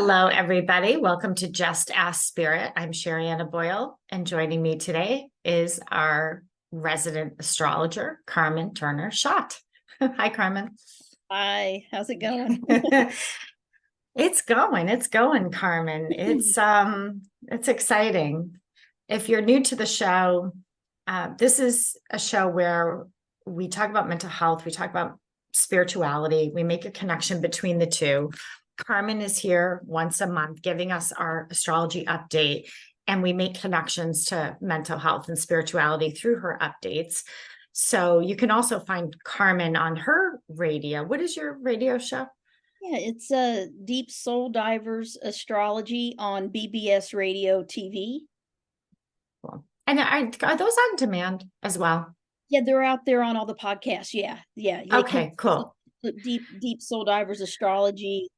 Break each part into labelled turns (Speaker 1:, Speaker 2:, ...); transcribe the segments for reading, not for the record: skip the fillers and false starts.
Speaker 1: Hello, everybody. Welcome to Just Ask Spirit. I'm Sherianna Boyle, and joining me today is our resident astrologer, Carmen Turner-Schott. Hi, Carmen.
Speaker 2: Hi, how's it going?
Speaker 1: It's going, Carmen. It's exciting. If you're new to the show, this is a show where we talk about mental health, we talk about spirituality, we make a connection between the two. Carmen is here once a month giving us our astrology update, and we make connections to mental health and spirituality through her updates. So you can also find Carmen on her radio. What is your radio show?
Speaker 2: Yeah, it's a Deep Soul Divers Astrology on BBS Radio TV.
Speaker 1: Cool. And are those on demand as well?
Speaker 2: Yeah, they're out there on all the podcasts. Yeah.
Speaker 1: Okay, cool.
Speaker 2: Deep Soul Divers Astrology.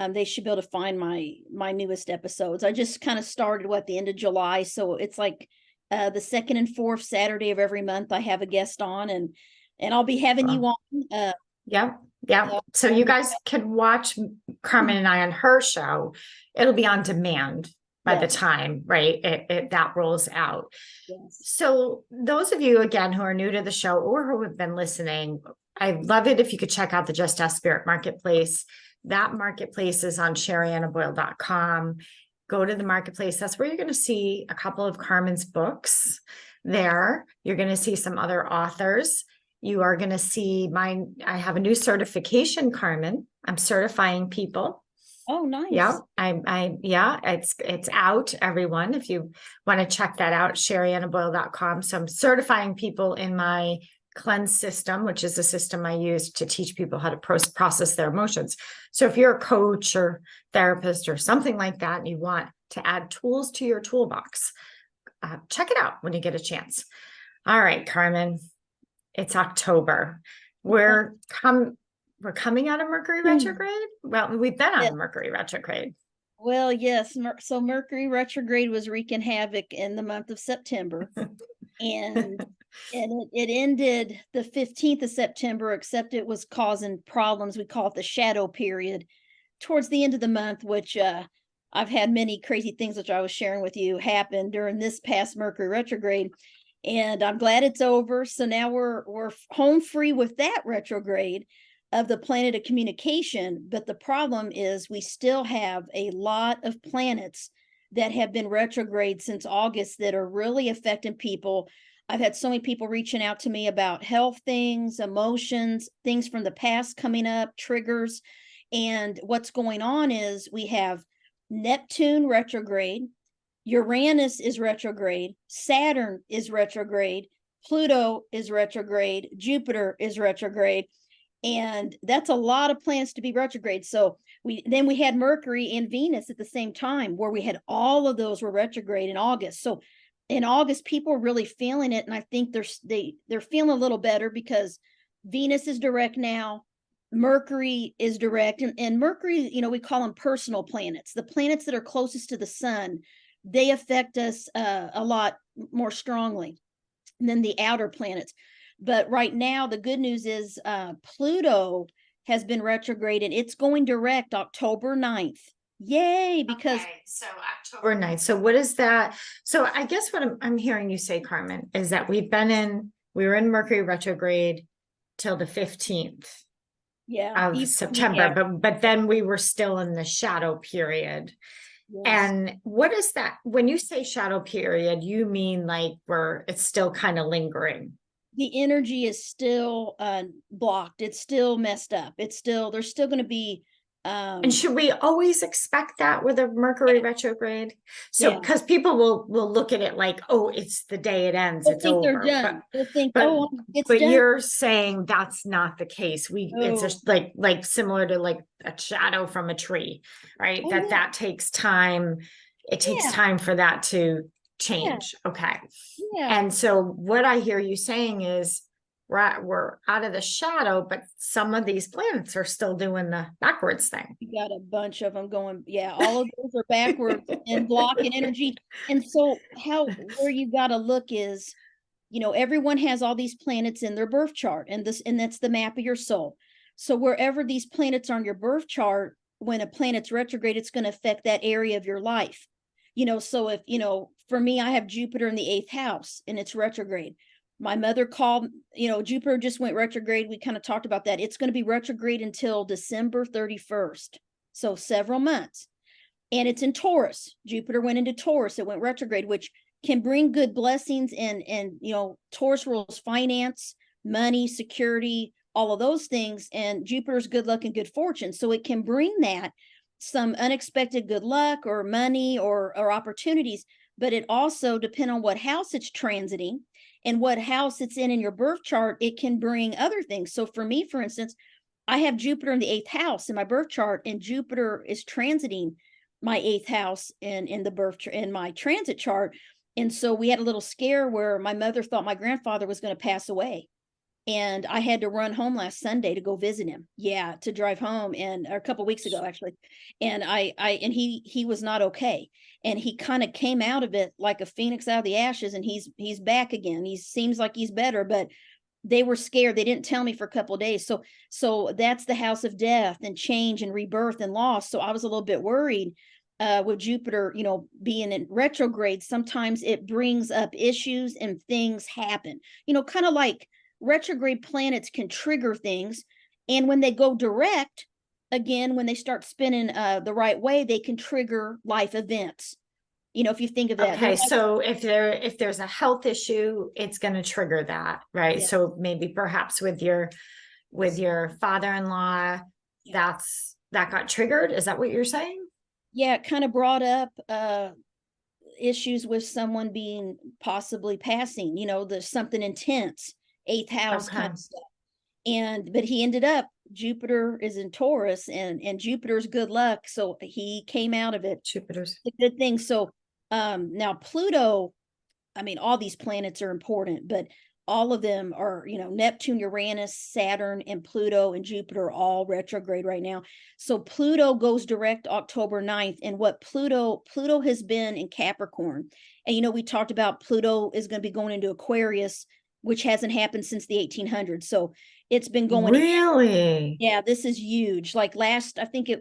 Speaker 2: They should be able to find my newest episodes. I just kind of started at the end of July, so it's like the second and fourth Saturday of every month I have a guest on, and I'll be having you on.
Speaker 1: Yeah. So you guys can watch Carmen and I on her show. It'll be on demand by the time, right? That rolls out.
Speaker 2: Yes.
Speaker 1: So those of you, again, who are new to the show or who have been listening, I'd love it if you could check out the Just Ask Spirit Marketplace. That marketplace is on sheriannaboyle.com. Go to the marketplace. That's where you're going to see a couple of Carmen's books there. You're going to see some other authors. You are going to see mine. I have a new certification, Carmen. I'm certifying people.
Speaker 2: Oh, nice.
Speaker 1: Yeah. It's out, everyone. If you want to check that out, sheriannaboyle.com. So I'm certifying people in my cleanse system, which is a system I use to teach people how to process their emotions. So if you're a coach or therapist or something like that, and you want to add tools to your toolbox, check it out when you get a chance. All right, Carmen, it's October. We're coming out of Mercury retrograde. Well, we've been on Mercury retrograde.
Speaker 2: Well, yes. So Mercury retrograde was wreaking havoc in the month of September. and it ended the 15th of September, except it was causing problems. We call it the shadow period towards the end of the month, which I've had many crazy things, which I was sharing with you, happen during this past Mercury retrograde. And I'm glad it's over. So now we're home free with that retrograde of the planet of communication. But the problem is we still have a lot of planets that have been retrograde since August that are really affecting people. I've had so many people reaching out to me about health things, emotions, things from the past coming up, triggers. And what's going on is we have Neptune retrograde, Uranus is retrograde, Saturn is retrograde, Pluto is retrograde, Jupiter is retrograde. And that's a lot of planets to be retrograde. So we had Mercury and Venus at the same time, where we had all of those were retrograde in August. So in August, people are really feeling it, and I think they're feeling a little better because Venus is direct now, Mercury is direct, and Mercury, we call them personal planets. The planets that are closest to the sun, they affect us a lot more strongly than the outer planets. But right now, the good news is Pluto has been retrograde, and it's going direct October 9th. Yay, because
Speaker 1: so October 9th. So what is that? So I guess what I'm hearing you say, Carmen, is that we were in Mercury retrograde till the 15th of September, but then we were still in the shadow period. Yes. And what is that? When you say shadow period, you mean like it's still kind of lingering?
Speaker 2: The energy is still blocked. It's still messed up. There's still going to be.
Speaker 1: And should we always expect that with a Mercury retrograde? So, because people will look at it like, oh, it's the day it ends, it's over.
Speaker 2: They're done. They'll think, it's
Speaker 1: but
Speaker 2: done.
Speaker 1: You're saying that's not the case. It's like similar to like a shadow from a tree, right? That takes time. It takes time for that to change. Okay.
Speaker 2: Yeah.
Speaker 1: And so what I hear you saying is we're out of the shadow, but some of these planets are still doing the backwards thing.
Speaker 2: You got a bunch of them going. Yeah. All of those are backwards and blocking energy. And so where you got to look is, everyone has all these planets in their birth chart, and that's the map of your soul. So wherever these planets are on your birth chart, when a planet's retrograde, it's going to affect that area of your life. So if, for me, I have Jupiter in the 8th house and it's retrograde. My mother called, Jupiter just went retrograde. We kind of talked about that. It's going to be retrograde until December 31st. So several months. And it's in Taurus. Jupiter went into Taurus. It went retrograde, which can bring good blessings. And Taurus rules finance, money, security, all of those things. And Jupiter's good luck and good fortune. So it can bring that some unexpected good luck or money or opportunities. But it also depends on what house it's transiting and what house it's in your birth chart. It can bring other things. So for me, for instance, I have Jupiter in the 8th house in my birth chart, and Jupiter is transiting my 8th house in the birth in my transit chart. And so we had a little scare where my mother thought my grandfather was going to pass away. And I had to run home last Sunday to go visit him. Yeah, to drive home, and a couple of weeks ago actually. And he was not okay. And he kind of came out of it like a phoenix out of the ashes, and he's back again. He seems like he's better, but they were scared. They didn't tell me for a couple of days. So that's the house of death and change and rebirth and loss. So I was a little bit worried with Jupiter, being in retrograde. Sometimes it brings up issues and things happen, kind of like retrograde planets can trigger things. And when they go direct, again, when they start spinning the right way, they can trigger life events. If you think of that.
Speaker 1: Okay, so if there's a health issue, it's going to trigger that, right?
Speaker 2: Yeah.
Speaker 1: So maybe perhaps with your father-in-law, that got triggered. Is that what you're saying?
Speaker 2: Yeah, it kind of brought up issues with someone being possibly passing. There's something intense, 8th house kind of stuff. But he ended up, Jupiter is in Taurus, and Jupiter's good luck. So he came out of it.
Speaker 1: Jupiter's
Speaker 2: a good thing. So now Pluto, all these planets are important, but all of them are, Neptune, Uranus, Saturn, and Pluto and Jupiter are all retrograde right now. So Pluto goes direct October 9th. And what Pluto has been in Capricorn. And, we talked about Pluto is going to be going into Aquarius, which hasn't happened since the 1800s. So it's been going.
Speaker 1: Really?
Speaker 2: Yeah, this is huge. Like I think it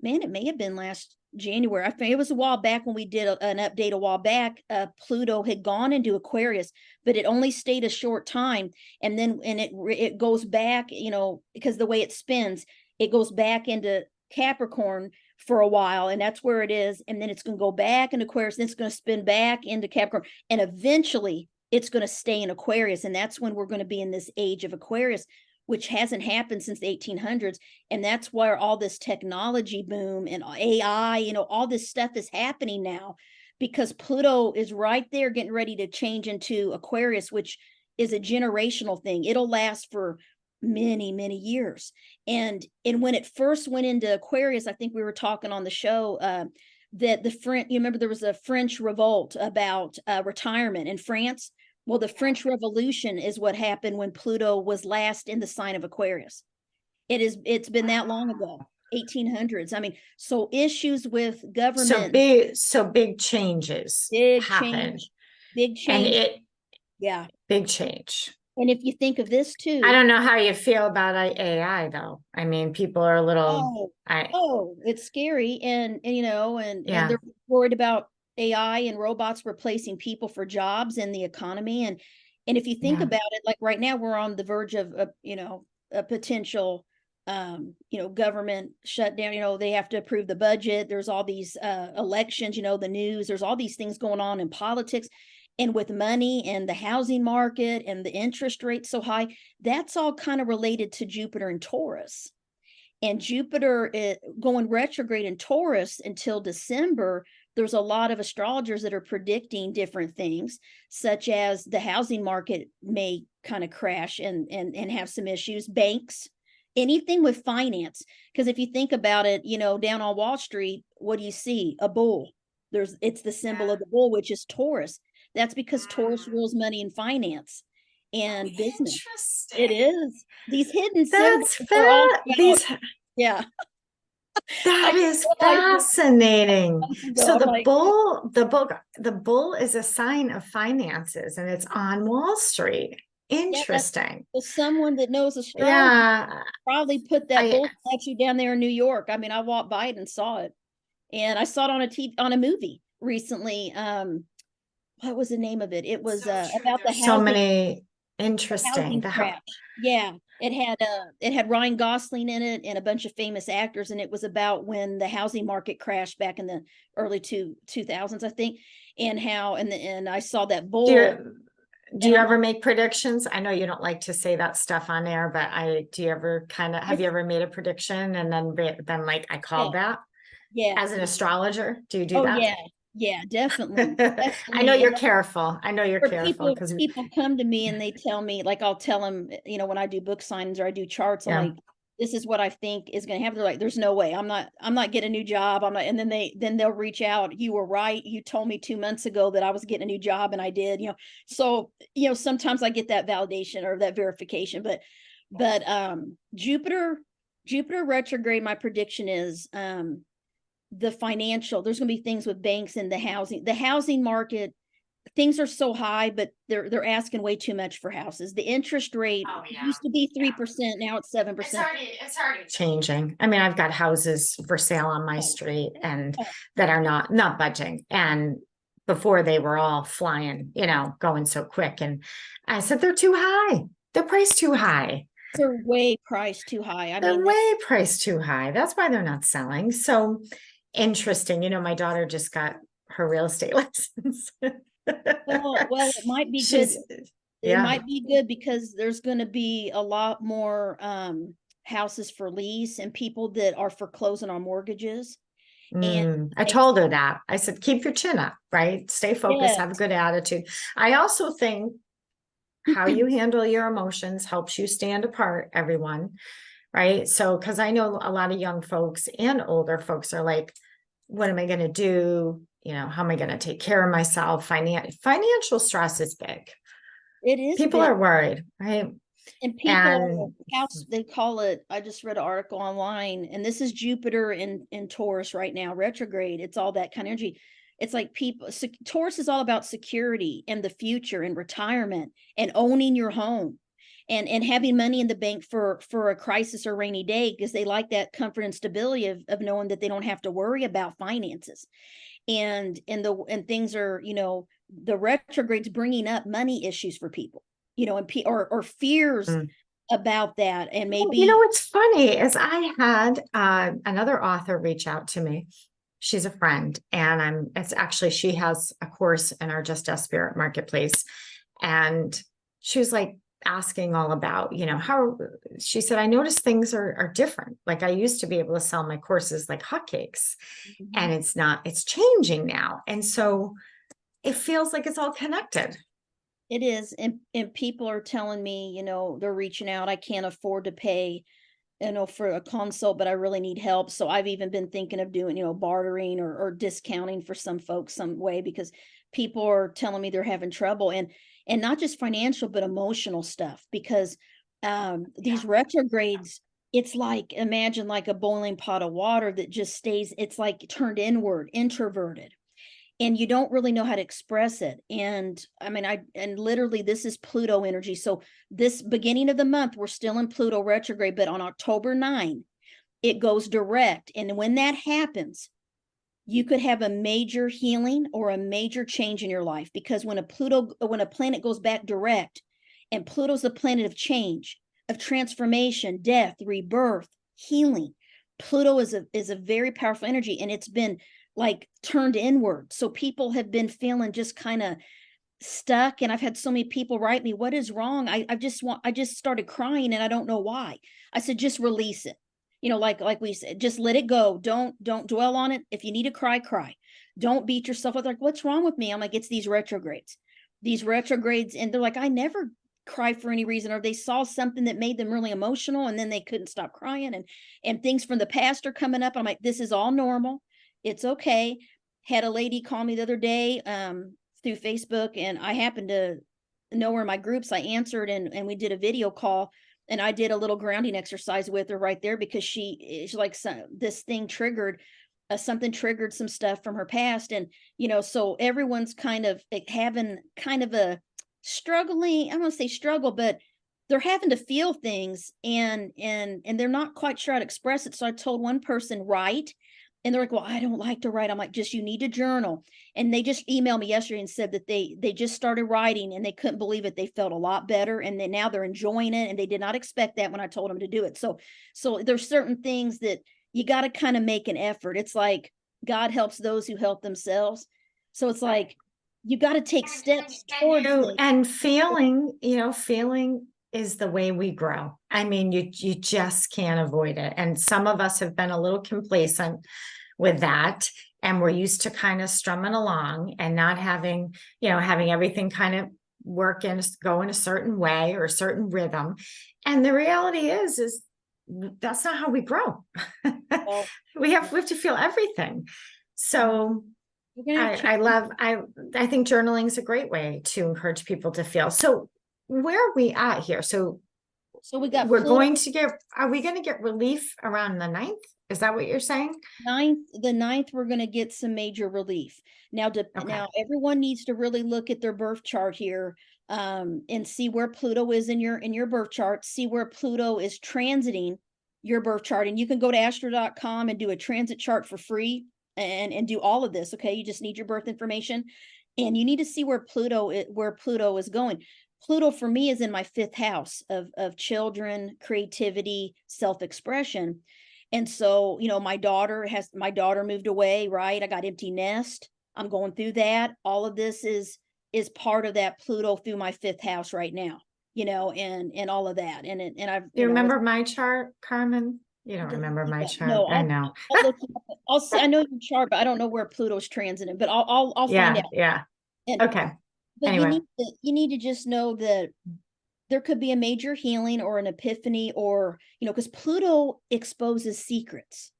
Speaker 2: may have been last January. I think it was a while back when we did an update a while back. Pluto had gone into Aquarius, but it only stayed a short time. And then, it goes back, because the way it spins, it goes back into Capricorn for a while, and that's where it is. And then it's going to go back into Aquarius, and it's going to spin back into Capricorn. And eventually it's going to stay in Aquarius. And that's when we're going to be in this age of Aquarius, which hasn't happened since the 1800s. And that's where all this technology boom and AI, all this stuff is happening now, because Pluto is right there getting ready to change into Aquarius, which is a generational thing. It'll last for many, many years. And when it first went into Aquarius, I think we were talking on the show that the French, you remember there was a French revolt about retirement in France. Well, the French Revolution is what happened when Pluto was last in the sign of Aquarius. It's been that long ago, 1800s. So issues with government.
Speaker 1: So big changes
Speaker 2: Big
Speaker 1: happen.
Speaker 2: Big change.
Speaker 1: And big change.
Speaker 2: And if you think of this too.
Speaker 1: I don't know how you feel about AI though. People are a little.
Speaker 2: It's scary. And they're worried about AI and robots replacing people for jobs and the economy. And if you think about it, like right now we're on the verge of a potential government shutdown. They have to approve the budget. There's all these elections, the news, there's all these things going on in politics and with money and the housing market and the interest rate so high. That's all kind of related to Jupiter and Taurus. And Jupiter going retrograde in Taurus until December. There's a lot of astrologers that are predicting different things, such as the housing market may kind of crash and have some issues, banks, anything with finance. Because if you think about it, down on Wall Street, what do you see? A bull. It's the symbol of the bull, which is Taurus. That's because Taurus rules money and finance and business. It is. These hidden symbols. Yeah.
Speaker 1: That is fascinating. So the bull is a sign of finances, and it's on Wall Street.
Speaker 2: Yeah, that's
Speaker 1: Interesting.
Speaker 2: someone that knows astrology
Speaker 1: Yeah.
Speaker 2: probably put that
Speaker 1: I
Speaker 2: bull statue down there in New York. I mean, I walked by it and saw it, and I saw it on a TV, on a movie recently. What was the name of it? It was
Speaker 1: so true.
Speaker 2: about the
Speaker 1: There's so many
Speaker 2: housing
Speaker 1: interesting.
Speaker 2: crash. Yeah, it had Ryan Gosling in it and a bunch of famous actors, and it was about when the housing market crashed back in the early 2000s, I think, and how and I saw that
Speaker 1: Do
Speaker 2: bull,
Speaker 1: you do
Speaker 2: and
Speaker 1: you
Speaker 2: I'm
Speaker 1: ever
Speaker 2: like,
Speaker 1: make predictions? I know you don't like to say that stuff on air, but do you ever have you ever made a prediction and then been like, I
Speaker 2: yeah,
Speaker 1: called that
Speaker 2: yeah,
Speaker 1: as an astrologer? Do you do
Speaker 2: oh
Speaker 1: that?
Speaker 2: yeah, yeah, definitely,
Speaker 1: I know
Speaker 2: definitely,
Speaker 1: you're careful. I know you're
Speaker 2: or
Speaker 1: careful because
Speaker 2: people come to me and they tell me, like, I'll tell them, when I do book signings or I do charts, I'm
Speaker 1: yeah.
Speaker 2: like, this is what I think is going to happen. They're like, there's no way. I'm not getting a new job. I'm not. And then they'll reach out. You were right. You told me 2 months ago that I was getting a new job, and I did. So sometimes I get that validation or that verification. But Jupiter retrograde. My prediction is the financial. There's going to be things with banks and the housing market. Things are so high, but they're asking way too much for houses. The interest rate
Speaker 1: Oh yeah.
Speaker 2: used to be
Speaker 1: Yeah.
Speaker 2: 3%, now it's 7%.
Speaker 1: It's already changing. I mean, I've got houses for sale on my
Speaker 2: Oh,
Speaker 1: street and
Speaker 2: oh,
Speaker 1: that are not budging. And before they were all flying, going so quick. And I said, they're too high. They're priced too high.
Speaker 2: they're way priced too high. I
Speaker 1: They're
Speaker 2: mean,
Speaker 1: way priced too high. That's why they're not selling. So interesting. My daughter just got her real estate license.
Speaker 2: well, it might be good.
Speaker 1: She's,
Speaker 2: It
Speaker 1: yeah.
Speaker 2: might be good because there's going to be a lot more houses for lease and people that are foreclosing on mortgages. And
Speaker 1: I
Speaker 2: they,
Speaker 1: told her that. I said, keep your chin up, right? Stay focused,
Speaker 2: yeah,
Speaker 1: have a good attitude. I also think how you handle your emotions helps you stand apart, everyone, right? So, because I know a lot of young folks and older folks are like, what am I going to do? How am I going to take care of myself? Financial stress is big.
Speaker 2: it is
Speaker 1: People
Speaker 2: big.
Speaker 1: are worried, right?
Speaker 2: And people
Speaker 1: And
Speaker 2: house, they call it, I just read an article online, and this is Jupiter in Taurus right now, retrograde. It's all that kind of energy. It's like Taurus is all about security and the future and retirement and owning your home and having money in the bank for a crisis or rainy day, because they like that comfort and stability of knowing that they don't have to worry about finances. And things are, the retrogrades bringing up money issues for people, or fears
Speaker 1: mm,
Speaker 2: about that, and maybe
Speaker 1: what's funny is I had another author reach out to me. She's a friend, and it's actually, she has a course in our Just As Spirit marketplace. And she was like asking all about, how she said, I noticed things are different. Like I used to be able to sell my courses like hotcakes, and it's changing now. And so it feels like it's all connected.
Speaker 2: it is. And people are telling me, they're reaching out. I can't afford to pay, for a consult, but I really need help. So I've even been thinking of doing, bartering or discounting for some folks some way, because people are telling me they're having trouble, and not just financial, but emotional stuff, because these retrogrades, it's like, imagine like a boiling pot of water that just stays, it's like turned inward, introverted, and you don't really know how to express it. And I mean, and literally this is Pluto energy. So this beginning of the month, we're still in Pluto retrograde, but on October 9, it goes direct. And when that happens, you could have a major healing or a major change in your life, because when a planet goes back direct, and Pluto's the planet of change, of transformation, death, rebirth, healing. Pluto is a very powerful energy, and it's been like turned inward. So people have been feeling just kind of stuck. And I've had so many people write me, what is wrong? I just started crying and I don't know why. I said, just release it. Like we said, just let it go. Don't dwell on it. If you need to cry, cry. Don't beat yourself up. Like, what's wrong with me? I'm like, it's these retrogrades. And they're like, I never cry for any reason, or they saw something that made them really emotional and then they couldn't stop crying, and things from the past are coming up. I'm like, this is all normal. It's okay. Had a lady call me the other day through Facebook, and I happened to know her in my groups. I answered, and we did a video call, and I did a little grounding exercise with her right there, because she's like, this thing triggered something, triggered some stuff from her past. And so everyone's kind of having kind of struggling. I don't want to say struggle, but they're having to feel things and they're not quite sure how to express it. So I told one person, write. And they're like, well, I don't like to write. I'm like, just, you need to journal. And they just emailed me yesterday and said that they just started writing and they couldn't believe it. They felt a lot better. And then now they're enjoying it. And they did not expect that when I told them to do it. So there's certain things that you got to kind of make an effort. It's like God helps those who help themselves. So it's like, you got to take steps towards things.
Speaker 1: And feeling, feeling is the way we grow. I mean, you just can't avoid it. And some of us have been a little complacent with that. And we're used to kind of strumming along and not having, having everything kind of go in a certain way or a certain rhythm. And the reality is that's not how we grow.
Speaker 2: Well,
Speaker 1: we have to feel everything. So I think journaling is a great way to encourage people to feel. So where are we at here? So
Speaker 2: we got
Speaker 1: are we going to get relief around the 9th? Is that what you're saying?
Speaker 2: The 9th, we're going to get some major relief. Now, now everyone needs to really look at their birth chart here, and see where Pluto is in your birth chart, see where Pluto is transiting your birth chart. And you can go to astro.com and do a transit chart for free and do all of this. Okay. You just need your birth information and you need to see where Pluto is going. Pluto for me is in my 5th house of children, creativity, self-expression. And so, my daughter moved away, right? I got empty nest. I'm going through that. All of this is part of that Pluto through my 5th house right now, and all of that. And I've,
Speaker 1: you remember my chart, Carmen? You don't remember my chart.
Speaker 2: No,
Speaker 1: I know.
Speaker 2: I'll see. I know your chart, but I don't know where Pluto's transiting, but I'll find out.
Speaker 1: Yeah.
Speaker 2: And,
Speaker 1: okay.
Speaker 2: But
Speaker 1: anyway.
Speaker 2: you need to just know that there could be a major healing or an epiphany or, because Pluto exposes secrets.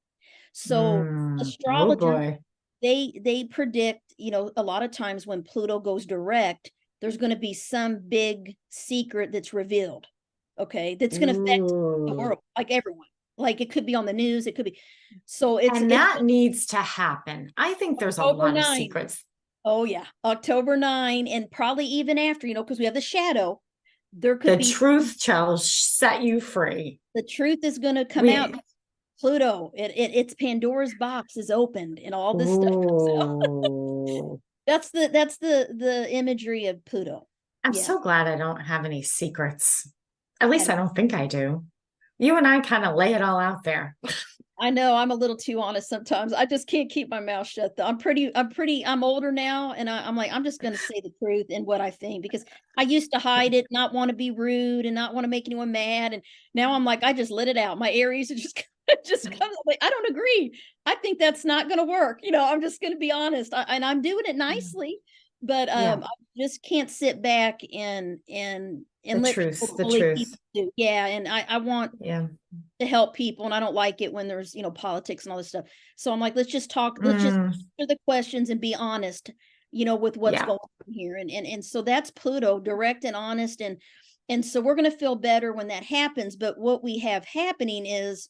Speaker 2: So astrologers, they predict, a lot of times when Pluto goes direct, there's going to be some big secret that's revealed. Okay. That's going to affect the world, like everyone. Like it could be on the news. It could be. So
Speaker 1: that needs to happen. I think there's a lot of secrets.
Speaker 2: Oh yeah. October 9 and probably even after, because we have the shadow. There could be
Speaker 1: the truth shall set you free.
Speaker 2: The truth is going to come out. Pluto, it's Pandora's box is opened and all this stuff comes out. That's the imagery of Pluto.
Speaker 1: I'm so glad I don't have any secrets. At least I don't think I do. You and I kind of lay it all out there.
Speaker 2: I know I'm a little too honest sometimes. I just can't keep my mouth shut though. I'm older now and I'm like, I'm just going to say the truth and what I think, because I used to hide it, not want to be rude and not want to make anyone mad. And now I'm like, I just let it out. My Aries just comes like, I don't agree. I think that's not going to work. I'm just going to be honest. And I'm doing it nicely, but I just can't sit back and let people believe people do. Yeah. And I want to help people. And I don't like it when there's, politics and all this stuff. So I'm like, let's just talk, let's just answer the questions and be honest, with what's going on here. And so that's Pluto, direct and honest. And so we're going to feel better when that happens. But what we have happening is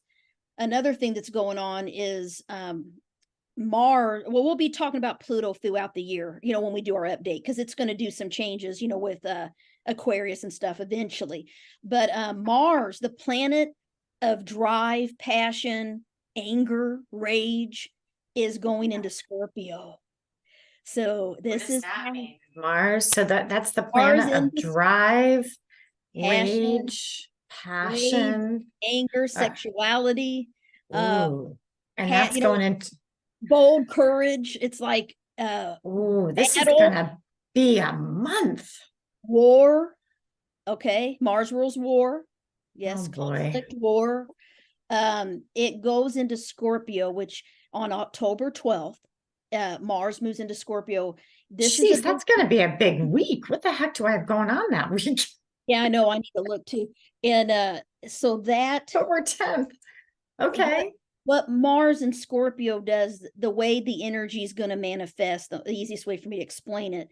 Speaker 2: another thing that's going on is, Mars. Well, we'll be talking about Pluto throughout the year, when we do our update, because it's going to do some changes, with Aquarius and stuff eventually. But Mars, the planet of drive, passion, anger, rage, is going into Scorpio. So this is
Speaker 1: Mars. So that's the planet of drive, rage, passion,
Speaker 2: anger, sexuality.
Speaker 1: And that's going into
Speaker 2: bold courage. It's like
Speaker 1: this is gonna be a month.
Speaker 2: War. Okay. Mars rules war. Yes.
Speaker 1: Conflict,
Speaker 2: war. It goes into Scorpio, which on October 12th, Mars moves into Scorpio.
Speaker 1: That's going to be a big week. What the heck do I have going on that week?
Speaker 2: Yeah, I know. I need to look too. And so that
Speaker 1: October 10th. Okay.
Speaker 2: What Mars and Scorpio does, the way the energy is going to manifest, the easiest way for me to explain it,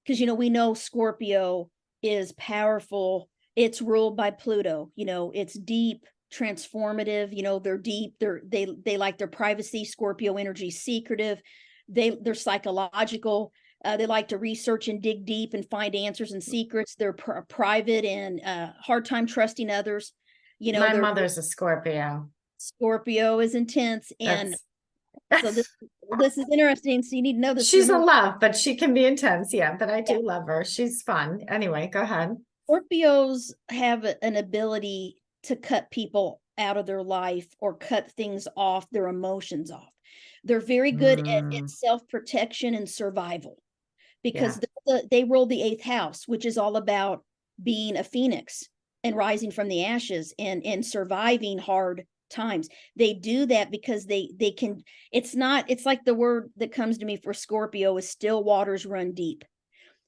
Speaker 2: because, we know Scorpio is powerful. It's ruled by Pluto. It's deep, transformative. They're deep. They like their privacy. Scorpio energy, secretive. They're psychological. They like to research and dig deep and find answers and secrets. They're private and hard time trusting others. You know,
Speaker 1: My mother's a Scorpio.
Speaker 2: Scorpio is intense, and
Speaker 1: That's
Speaker 2: so this is interesting. So you need to know this.
Speaker 1: she's a love, but she can be intense. Yeah, but I do love her. She's fun. Anyway, go ahead.
Speaker 2: Scorpios have an ability to cut people out of their life or cut things off, their emotions off. They're very good at self-protection and survival, because they roll the 8th house, which is all about being a phoenix and rising from the ashes and surviving hard times. They do that because they can, it's like the word that comes to me for Scorpio is still waters run deep.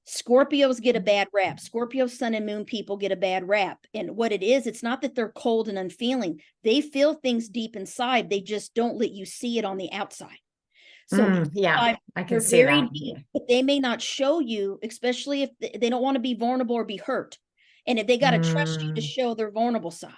Speaker 2: Scorpios get a bad rap. Scorpio sun and moon people get a bad rap. And what it is, it's not that they're cold and unfeeling. They feel things deep inside. They just don't let you see it on the outside. So
Speaker 1: I can see that.
Speaker 2: Deep, but they may not show you, especially if they don't want to be vulnerable or be hurt. And if they got to trust you to show their vulnerable side.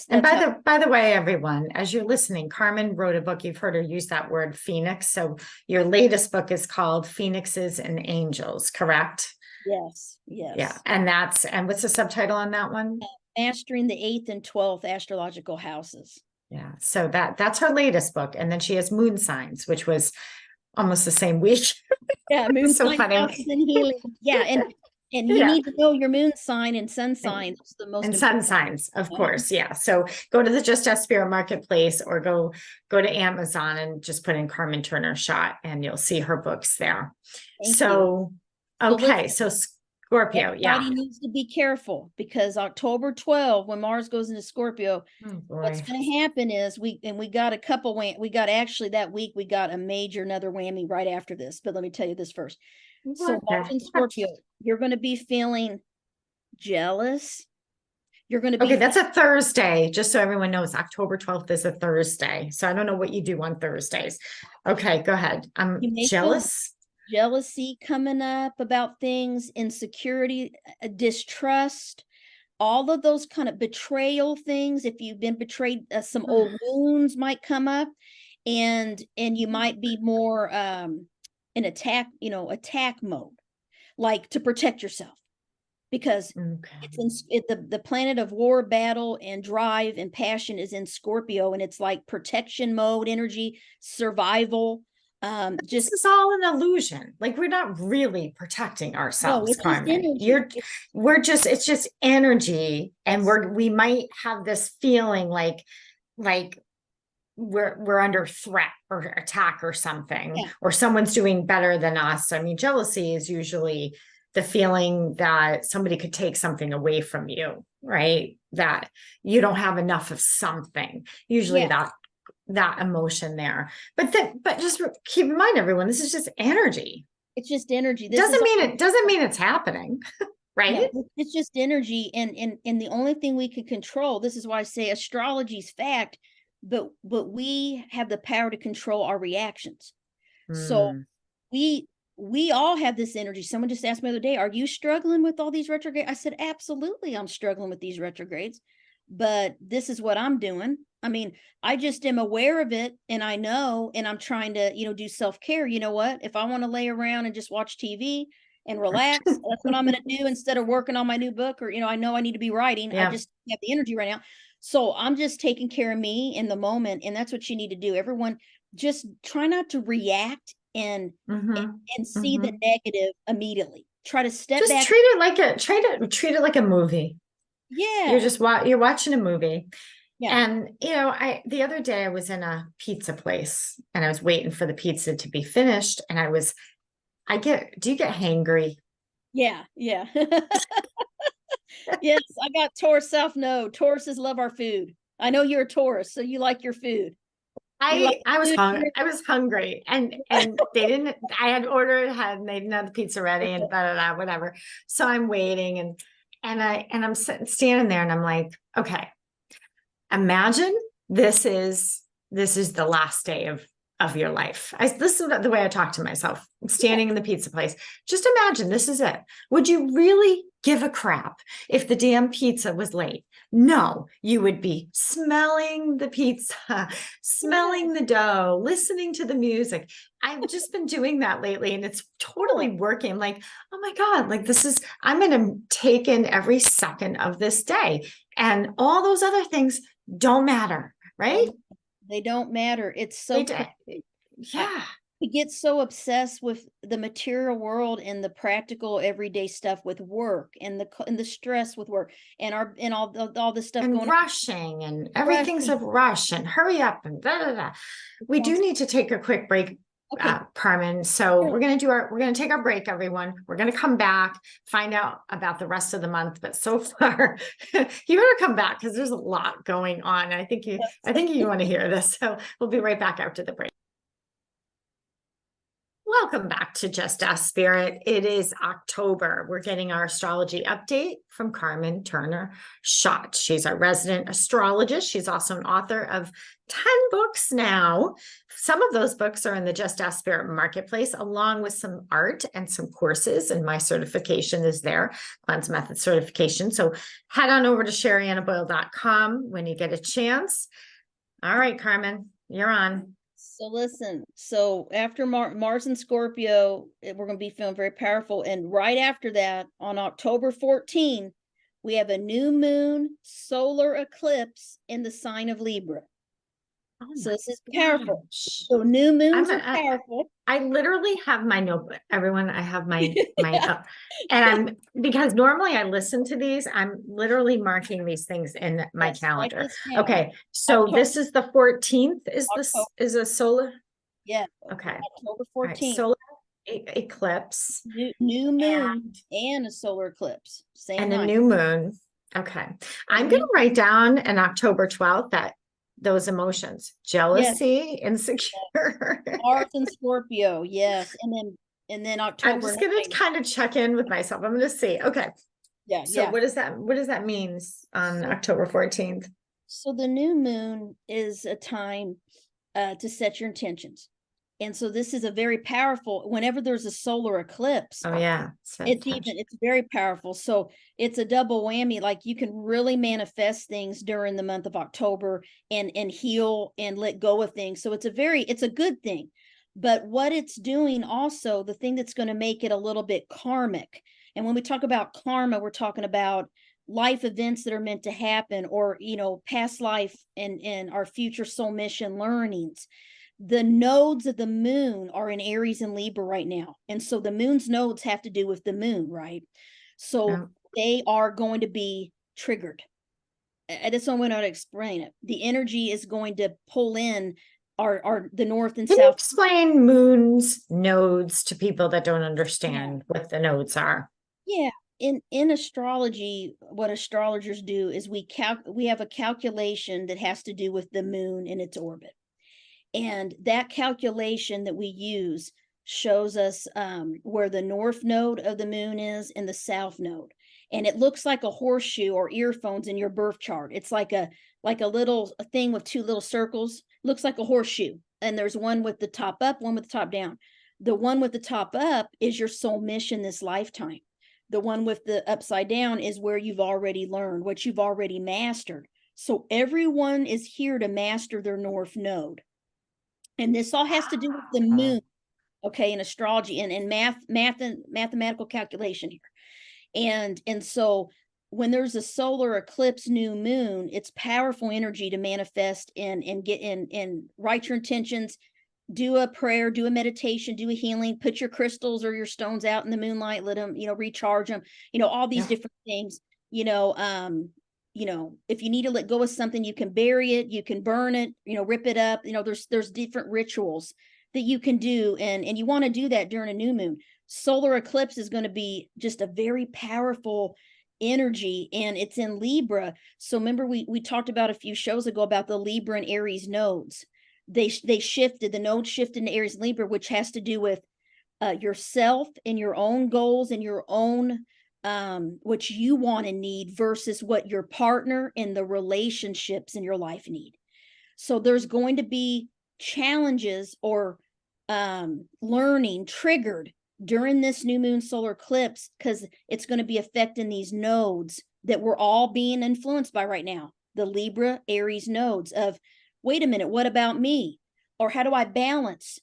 Speaker 1: And by the way, everyone, as you're listening, Carmen wrote a book. You've heard her use that word phoenix. So your latest book is called Phoenixes and Angels, correct?
Speaker 2: Yes. Yes.
Speaker 1: Yeah. And what's the subtitle on that one?
Speaker 2: Mastering the 8th and 12th astrological houses.
Speaker 1: Yeah. So that's her latest book. And then she has Moon Signs, which was almost the same week.
Speaker 2: Yeah. Moon so funny. And healing. Yeah. And you need to know your moon sign and sun sign. That's the most
Speaker 1: important. Sun signs, of course. Yeah. So go to the Just Ask Spirit Marketplace or go to Amazon and just put in Carmen Turner-Schott and you'll see her books there. So Scorpio.
Speaker 2: Everybody needs to be careful, because October 12, when Mars goes into Scorpio, what's going to happen is we got a couple, we got actually that week, we got another whammy right after this. But let me tell you this first. So Mars in Scorpio, you're going to be feeling jealous. You're going to be
Speaker 1: that's a Thursday, just so everyone knows. October 12th is a Thursday. So I don't know what you do on Thursdays. Okay, go ahead. I'm jealous.
Speaker 2: Jealousy coming up about things, insecurity, distrust, all of those kind of betrayal things. If you've been betrayed, some old wounds might come up, and you might be more in attack mode, like to protect yourself, because it's the planet of war, battle, and drive and passion is in Scorpio, and it's like protection mode energy, survival.
Speaker 1: This is all an illusion. Like, we're not really protecting ourselves, Carmen. It's just energy, and we might have this feeling like we're under threat or attack or something, or someone's doing better than us. I mean, jealousy is usually the feeling that somebody could take something away from you, right? That you don't have enough of something. Usually that emotion there. But just keep in mind, everyone, this is just energy.
Speaker 2: It's just energy.
Speaker 1: Doesn't mean it's happening. Right?
Speaker 2: Yeah, it's just energy. And the only thing we can control, this is why I say astrology is fact, but we have the power to control our reactions. So we all have this energy. Someone just asked me the other day, are you struggling with all these retrogrades? I said, absolutely, I'm struggling with these retrogrades, but this is what I'm doing. I mean, I just am aware of it, and I know, and I'm trying to, do self-care. You know what? If I want to lay around and just watch TV and relax, that's what I'm going to do instead of working on my new book, or, I know I need to be writing. I just have the energy right now. So I'm just taking care of me in the moment. And that's what you need to do. Everyone, just try not to react and see the negative immediately. Try to step back.
Speaker 1: Treat it like a movie.
Speaker 2: Yeah.
Speaker 1: You're watching a movie.
Speaker 2: Yeah.
Speaker 1: And, the other day I was in a pizza place and I was waiting for the pizza to be finished. And do you get hangry?
Speaker 2: Yeah. Yeah. Yes. I got Taurus South Node. Tauruses love our food. I know you're a Taurus, so you like your food.
Speaker 1: I was hungry and I had ordered ahead and they didn't have the pizza ready and whatever. So I'm waiting and I'm standing there and I'm like, okay, imagine this is the last day of your life. This is the way I talk to myself. I'm standing in the pizza place. Just imagine this is it. Would you really give a crap if the damn pizza was late? No, you would be smelling the pizza, smelling the dough, listening to the music. I've just been doing that lately and it's totally working. Like, oh my God, like I'm going to take in every second of this day. And all those other things don't matter, right?
Speaker 2: They don't matter. It's so,
Speaker 1: yeah.
Speaker 2: We get so obsessed with the material world and the practical everyday stuff with work and the stress with work and all this stuff
Speaker 1: and
Speaker 2: going
Speaker 1: rushing on. And everything's a rush and hurry up and da da da. We do need to take a quick break. Okay. Carmen. So we're going to take our break, everyone. We're going to come back, find out about the rest of the month. But so far, you better come back because there's a lot going on. I think you want to hear this. So we'll be right back after the break. Welcome back to Just Ask Spirit. It is October. We're getting our astrology update from Carmen Turner-Schott. She's our resident astrologist. She's also an author of 10 books now. Some of those books are in the Just Ask Spirit marketplace, along with some art and some courses. And my certification is there, Cleanse Method certification. So head on over to Sheriannaboyle.com when you get a chance. All right, Carmen, you're on.
Speaker 2: So listen, so after Mars and Scorpio, we're going to be feeling very powerful. And right after that, on October 14, we have a new moon solar eclipse in the sign of Libra. Oh so this is powerful. So new moons are powerful.
Speaker 1: I literally have my notebook. Everyone, I have my and because normally I listen to these, I'm literally marking these things in my calendar. Okay, so October. This is the 14th. Is a solar?
Speaker 2: Yeah.
Speaker 1: Okay.
Speaker 2: October 14th. Right,
Speaker 1: solar eclipse.
Speaker 2: New moon and a solar eclipse. Same night.
Speaker 1: A new moon. Okay. I'm going to write down an October 12th that those emotions, jealousy, insecure.
Speaker 2: Mars and Scorpio, yes. And then October.
Speaker 1: I'm just gonna kind of check in with myself. I'm gonna see. Okay.
Speaker 2: Yeah.
Speaker 1: So what does that mean on October 14th?
Speaker 2: So the new moon is a time to set your intentions. And so this is a very powerful, whenever there's a solar eclipse.
Speaker 1: Oh yeah.
Speaker 2: It's very powerful. So it's a double whammy. Like you can really manifest things during the month of October and heal and let go of things. So it's a good thing. But what it's doing also, the thing that's going to make it a little bit karmic. And when we talk about karma, we're talking about life events that are meant to happen, or, past life and our future soul mission learnings. The nodes of the moon are in Aries and Libra right now. And so the moon's nodes have to do with the moon, right? So they are going to be triggered. I just don't know how to explain it. The energy is going to pull in the north and south. Can you
Speaker 1: explain moon's nodes to people that don't understand what the nodes are?
Speaker 2: Yeah. In astrology, what astrologers do is we have a calculation that has to do with the moon and its orbit. And that calculation that we use shows us where the north node of the moon is and the south node. And it looks like a horseshoe or earphones in your birth chart. It's like a little thing with two little circles. Looks like a horseshoe. And there's one with the top up, one with the top down. The one with the top up is your soul mission this lifetime. The one with the upside down is where you've already learned, what you've already mastered. So everyone is here to master their north node. And this all has to do with the moon, okay, in astrology and math and mathematical calculation here. And so when there's a solar eclipse new moon, it's powerful energy to manifest and get in and write your intentions, do a prayer, do a meditation, do a healing, put your crystals or your stones out in the moonlight, let them, recharge them, all these different things, if you need to let go of something, you can bury it, you can burn it, rip it up. There's different rituals that you can do. And you want to do that during a new moon. Solar eclipse is going to be just a very powerful energy, and it's in Libra. So remember, we talked about a few shows ago about the Libra and Aries nodes. They shifted, the nodes shifted into Aries and Libra, which has to do with yourself and your own goals and your own what you want and need versus what your partner and the relationships in your life need. So there's going to be challenges or learning triggered during this new moon solar eclipse, because it's going to be affecting these nodes that we're all being influenced by right now. The Libra Aries nodes of, wait a minute, what about me? Or how do I balance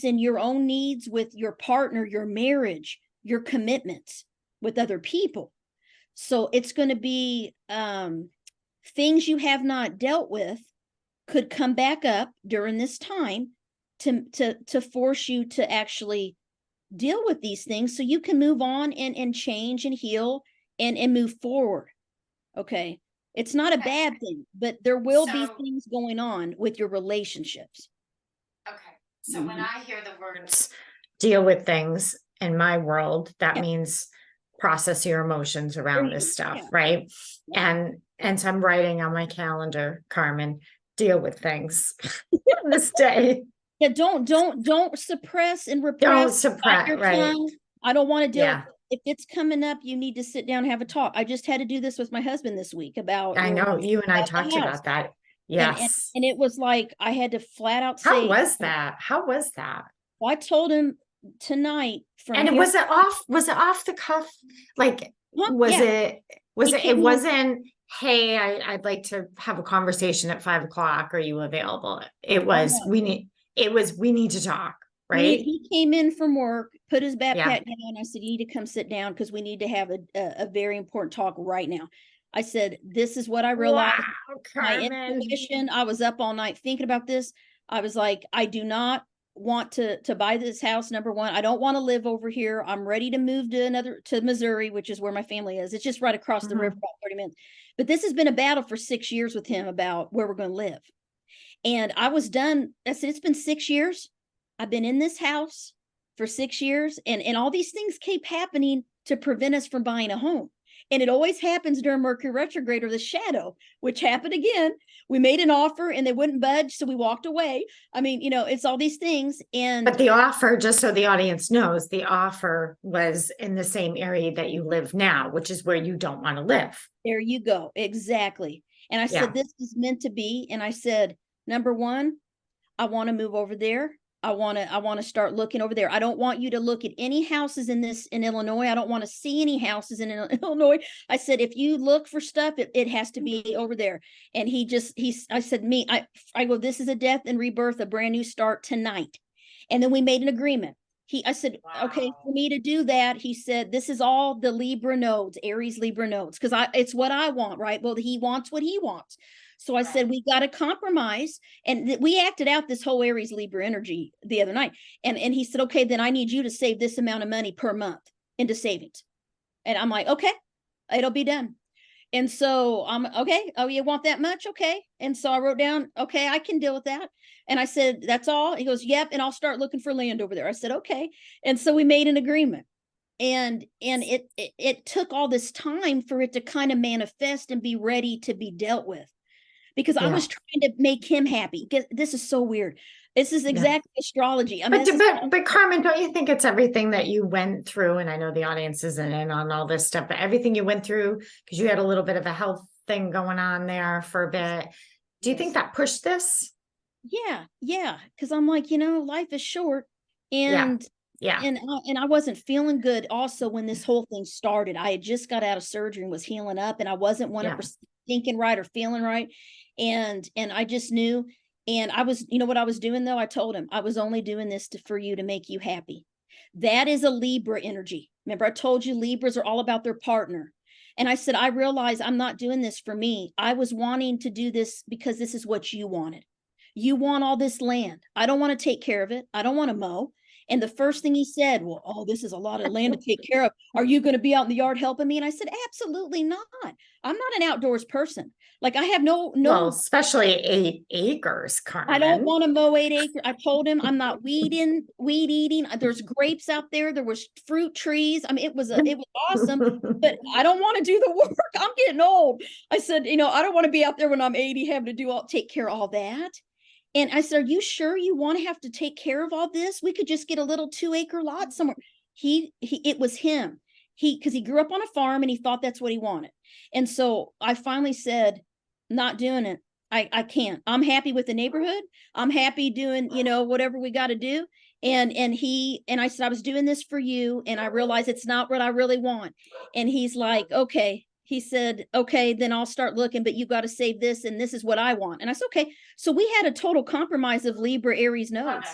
Speaker 2: in your own needs with your partner, your marriage, your commitments with other people? So it's going to be things you have not dealt with could come back up during this time to force you to actually deal with these things so you can move on and change and heal and move forward. Okay. It's not a bad thing, but there will be things going on with your relationships.
Speaker 1: Okay. So when I hear the words deal with things in my world, that means process your emotions around this stuff, right? And so I'm writing on my calendar, Carmen, deal with things this day.
Speaker 2: Yeah, don't suppress and repress.
Speaker 1: Don't suppress,
Speaker 2: your
Speaker 1: right?
Speaker 2: tongue. I don't want to deal.
Speaker 1: Yeah.
Speaker 2: If it's coming up, you need to sit down and have a talk. I just had to do this with my husband this week about.
Speaker 1: I know you and I talked about that. Yes.
Speaker 2: And it was like I had to flat out say.
Speaker 1: How was that? How was that?
Speaker 2: Well, I told him tonight from.
Speaker 1: And was it off the cuff? Like, it wasn't, hey, I'd like to have a conversation at 5 o'clock. Are you available? It was, we need to talk, right?
Speaker 2: He came in from work, put his backpack down. I said, you need to come sit down because we need to have a very important talk right now. I said, this is what I realized.
Speaker 1: Wow,
Speaker 2: my intuition. I was up all night thinking about this. I was like, I do not want to buy this house. Number one, I don't want to live over here. I'm ready to move to Missouri, which is where my family is. It's just right across the river, about 30 minutes. But this has been a battle for 6 years with him about where we're going to live. And I was done. I said, it's been 6 years. I've been in this house for 6 years, and all these things keep happening to prevent us from buying a home. And it always happens during Mercury retrograde or the shadow, which happened again. We made an offer and they wouldn't budge, so we walked away. I mean, it's all these things. But
Speaker 1: the offer, just so the audience knows, the offer was in the same area that you live now, which is where you don't want to live.
Speaker 2: There you go. Exactly. And I said, this is meant to be. And I said, number one, I want to move over there. I want to start looking over there. I don't want you to look at any houses in Illinois. I don't want to see any houses in Illinois. I said, if you look for stuff, it has to be over there. And I said, I go, this is a death and rebirth, a brand new start tonight. And then we made an agreement. I said, okay, for me to do that, he said, this is all the Libra nodes, Aries Libra nodes, because it's what I want, right? Well, he wants what he wants. So I said, we got to compromise. And we acted out this whole Aries Libra energy the other night. And he said, okay, then I need you to save this amount of money per month into savings. And I'm like, okay, it'll be done. And so I'm okay. Oh, you want that much? Okay. And so I wrote down, okay, I can deal with that. And I said, that's all. He goes, yep. And I'll start looking for land over there. I said, okay. And so we made an agreement. And it took all this time for it to kind of manifest and be ready to be dealt with. Because I was trying to make him happy. This is so weird. This is exactly astrology. I mean,
Speaker 1: but Carmen, don't you think it's everything that you went through? And I know the audience isn't in on all this stuff, but everything you went through, because you had a little bit of a health thing going on there for a bit. Do you think that pushed this?
Speaker 2: Yeah. Because I'm like, life is short, and and I wasn't feeling good. Also, when this whole thing started, I had just got out of surgery and was healing up, and I wasn't 100% thinking right or feeling right. And I just knew, and I was, what I was doing though? I told him I was only doing this for you to make you happy. That is a Libra energy. Remember, I told you Libras are all about their partner. And I said, I realize I'm not doing this for me. I was wanting to do this because this is what you wanted. You want all this land. I don't want to take care of it. I don't want to mow. And the first thing he said, well, oh, this is a lot of land to take care of. Are you going to be out in the yard helping me? And I said, absolutely not. I'm not an outdoors person. Like, I have no.
Speaker 1: Well, especially 8 acres, Carmen.
Speaker 2: I don't want to mow 8 acres. I told him I'm not weed eating. There's grapes out there. There was fruit trees. I mean, it was awesome, but I don't want to do the work. I'm getting old. I said, I don't want to be out there when I'm 80 having to take care of all that. And I said, are you sure you want to have to take care of all this? We could just get a little 2-acre lot somewhere. It was him. Because he grew up on a farm and he thought that's what he wanted. And so I finally said, not doing it. I can't. I'm happy with the neighborhood. I'm happy doing, whatever we got to do. And I said, I was doing this for you, and I realized it's not what I really want. And he's like, okay. He said, okay, then I'll start looking, but you got to save this, and this is what I want. And I said, okay. So we had a total compromise of Libra, Aries nodes.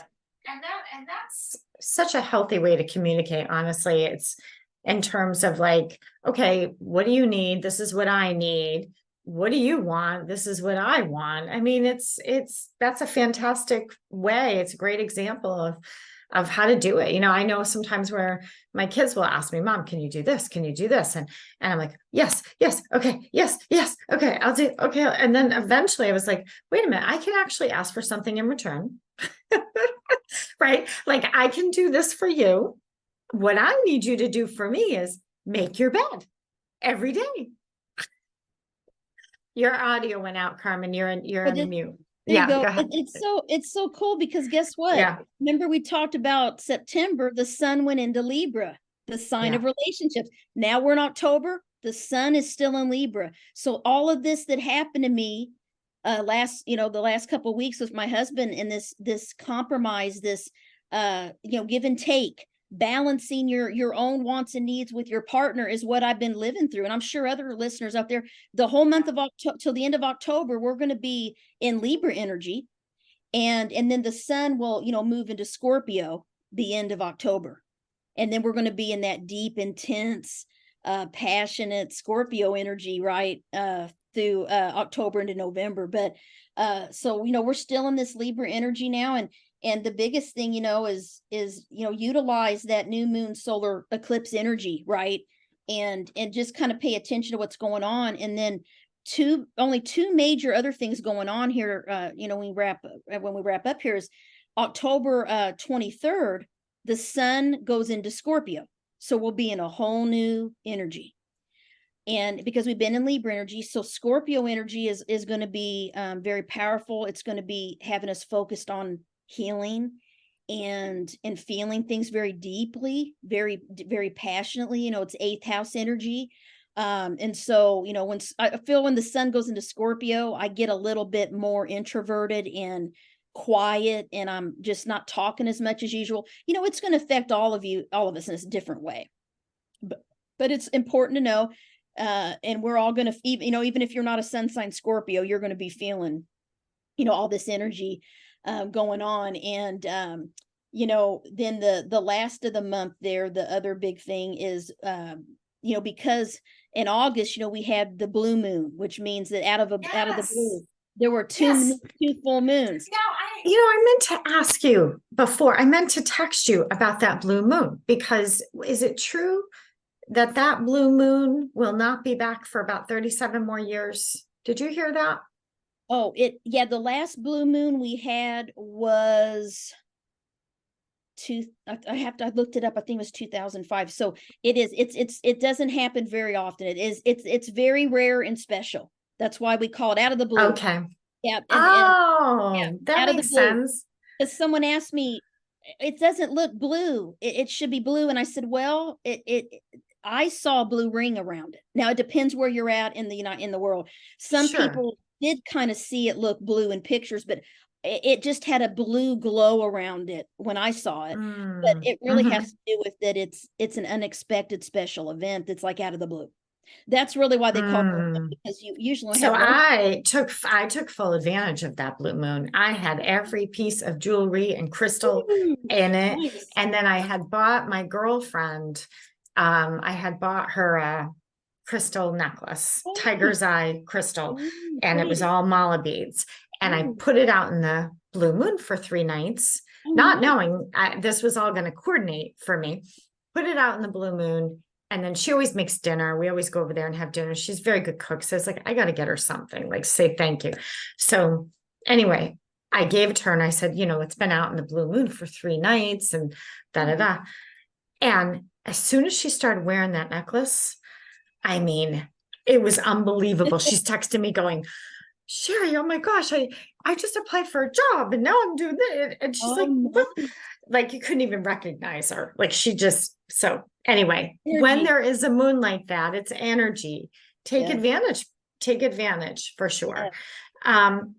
Speaker 1: And that's such a healthy way to communicate. Honestly, it's in terms of like, okay, what do you need? This is what I need. What do you want? This is what I want. I mean, that's a fantastic way. It's a great example of how to do it. I know sometimes where my kids will ask me, Mom, can you do this? Can you do this? And I'm like, yes, okay, yes, okay, I'll do, okay. And then eventually I was like, wait a minute, I can actually ask for something in return. Right? Like, I can do this for you. What I need you to do for me is make your bed every day. Your audio went out, Carmen. You're in mute.
Speaker 2: There you go.
Speaker 1: Go ahead.
Speaker 2: It's so cool because guess what?
Speaker 1: Yeah.
Speaker 2: Remember we talked about September, the sun went into Libra, the sign of relationships. Now we're in October, the sun is still in Libra. So all of this that happened to me the last couple of weeks with my husband, and this compromise, this give and take, balancing your own wants and needs with your partner is what I've been living through. And I'm sure other listeners out there, the whole month of October till the end of October, we're going to be in Libra energy. And then the sun will, move into Scorpio the end of October. And then we're going to be in that deep, intense, passionate Scorpio energy, right? Through October into November. But so we're still in this Libra energy now, and the biggest thing is utilize that new moon solar eclipse energy, right? And just kind of pay attention to what's going on. And then only two major other things going on here, when we wrap up here, is October 23rd, the sun goes into Scorpio, so we'll be in a whole new energy. And because we've been in Libra energy, so Scorpio energy is going to be very powerful. It's going to be having us focused on healing and feeling things very deeply, very, very passionately. It's 8th house energy. And so, when I feel when the sun goes into Scorpio, I get a little bit more introverted and quiet, and I'm just not talking as much as usual. It's going to affect all of us in a different way. But it's important to know. And we're all going to, even if you're not a sun sign Scorpio, you're going to be feeling, all this energy going on. And, then the last of the month there, the other big thing is, because in August, we had the blue moon, which means that out of the blue, there were two full moons.
Speaker 1: I meant to ask you before, I meant to text you about that blue moon, because is it true that blue moon will not be back for about 37 more years? Did you hear that?
Speaker 2: Oh, the last blue moon we had was I looked it up. I think it was 2005. So it doesn't happen very often. It's very rare and special. That's why we call it out of the blue.
Speaker 1: Okay.
Speaker 2: Yeah.
Speaker 1: That makes sense.
Speaker 2: Because someone asked me, it doesn't look blue. It should be blue. And I said, well, I saw a blue ring around it. Now it depends where you're at in the world. Some people did kind of see it look blue in pictures, but it just had a blue glow around it when I saw it. But it really has to do with that it's an unexpected special event that's like out of the blue. That's really why they call it, because you usually
Speaker 1: so I took full advantage of that blue moon. I had every piece of jewelry and crystal in it. Nice. And then I had bought my girlfriend, I had bought her a crystal necklace, tiger's eye crystal, and it was all mala beads. And I put it out in the blue moon for 3 nights, not knowing this was all going to coordinate for me. Put it out in the blue moon. And then she always makes dinner. We always go over there and have dinner. She's a very good cook. So it's like, I got to get her something, like say thank you. So anyway, I gave it to her and I said, it's been out in the blue moon for 3 nights and da. And as soon as she started wearing that necklace, I mean, it was unbelievable. She's texting me going, Sherry, oh my gosh, I just applied for a job and now I'm doing this. And she's like, you couldn't even recognize her. Like so anyway, when there is a moon like that, it's energy. Take advantage for sure.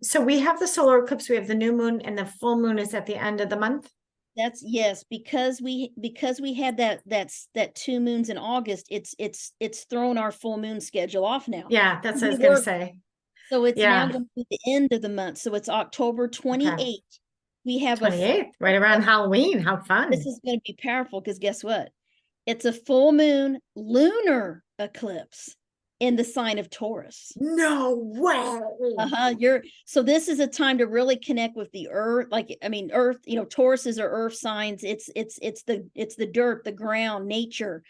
Speaker 1: So we have the solar eclipse, we have the new moon, and the full moon is at the end of the month.
Speaker 2: That's yes, because we had that 2 moons in August, it's thrown our full moon schedule off now.
Speaker 1: Yeah, that's what I
Speaker 2: We
Speaker 1: was gonna
Speaker 2: work-
Speaker 1: say.
Speaker 2: So it's now
Speaker 1: Yeah,
Speaker 2: going to be the end of the month. So it's October 28th. We have
Speaker 1: 28th, right around Halloween. How fun.
Speaker 2: this is going to be powerful because guess what? It's a full moon lunar eclipse in the sign of Taurus.
Speaker 1: No way.
Speaker 2: So this is a time to really connect with the earth. Like, I mean, earth, Tauruses are earth signs. It's the dirt, the ground, nature.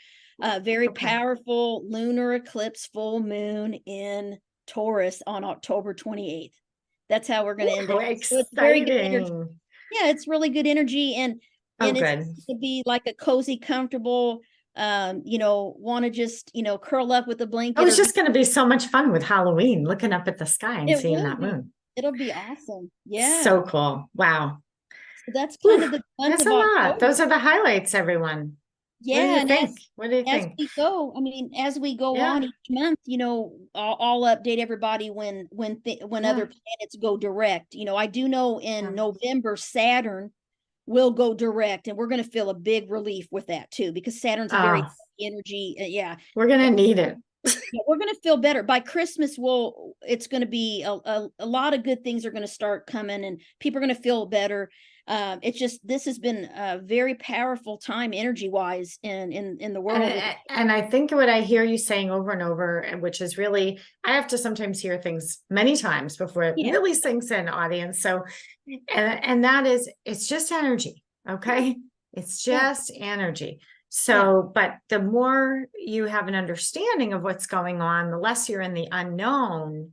Speaker 2: Very
Speaker 1: Okay.
Speaker 2: powerful lunar eclipse, full moon in Taurus on October 28th. That's how we're going to end it. So it's very good energy.
Speaker 1: Exciting.
Speaker 2: Yeah, it's really good energy, and
Speaker 1: Oh,
Speaker 2: it's
Speaker 1: good.
Speaker 2: to be like a cozy, comfortable, want to just, curl up with a blanket.
Speaker 1: It was just going to be so much fun with Halloween, looking up at the sky and
Speaker 2: It
Speaker 1: seeing
Speaker 2: will
Speaker 1: that
Speaker 2: be.
Speaker 1: moon.
Speaker 2: It'll be awesome. Yeah.
Speaker 1: So cool. Wow.
Speaker 2: So that's kind of
Speaker 1: Whew,
Speaker 2: the month
Speaker 1: that's
Speaker 2: of
Speaker 1: a lot.
Speaker 2: October.
Speaker 1: Those are the highlights, everyone. What do
Speaker 2: Yeah,
Speaker 1: you
Speaker 2: and
Speaker 1: think? What do you
Speaker 2: as
Speaker 1: think?
Speaker 2: we go, as we go
Speaker 1: Yeah.
Speaker 2: on each month, I'll update everybody when
Speaker 1: Yeah.
Speaker 2: other planets go direct. I do know in
Speaker 1: Yeah.
Speaker 2: November Saturn will go direct, and we're going to feel a big relief with that too, because Saturn's a very energy. Yeah,
Speaker 1: We're going to need it.
Speaker 2: yeah, we're going to feel better by Christmas. It's going to be a lot of good things are going to start coming, and people are going to feel better. It's just, this has been a very powerful time energy wise in the world.
Speaker 1: And I think what I hear you saying over and over, and which is really, I have to sometimes hear things many times before it really sinks in, audience. So, and that is, it's just energy. Okay. It's just energy. So, but the more you have an understanding of what's going on, the less you're in the unknown.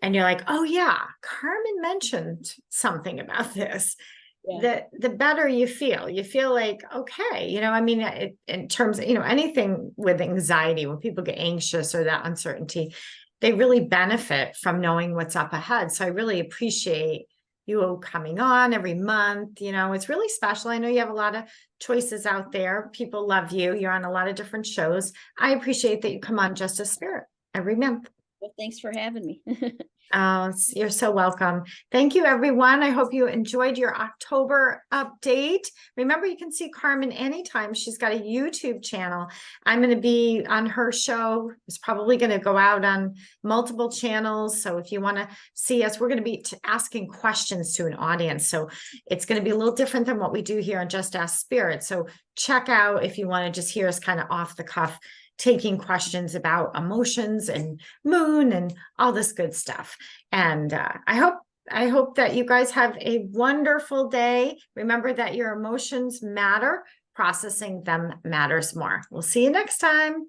Speaker 1: And you're like, oh yeah, Carmen mentioned something about this. The better you feel like, okay, in terms of, anything with anxiety, when people get anxious or that uncertainty, they really benefit from knowing what's up ahead. So I really appreciate you coming on every month. It's really special. I know you have a lot of choices out there. People love you. You're on a lot of different shows. I appreciate that you come on Just a Spirit every month.
Speaker 2: Well, thanks for having me.
Speaker 1: You're so welcome. Thank you, everyone. I hope you enjoyed your October update. Remember, you can see Carmen anytime. She's got a YouTube channel. I'm going to be on her show. It's probably going to go out on multiple channels. So if you want to see us, we're going to be asking questions to an audience. So it's going to be a little different than what we do here on Just Ask Spirit. So check out if you want to just hear us kind of off the cuff, taking questions about emotions and moon and all this good stuff. And I hope that you guys have a wonderful day. Remember that your emotions matter. Processing them matters more. We'll see you next time.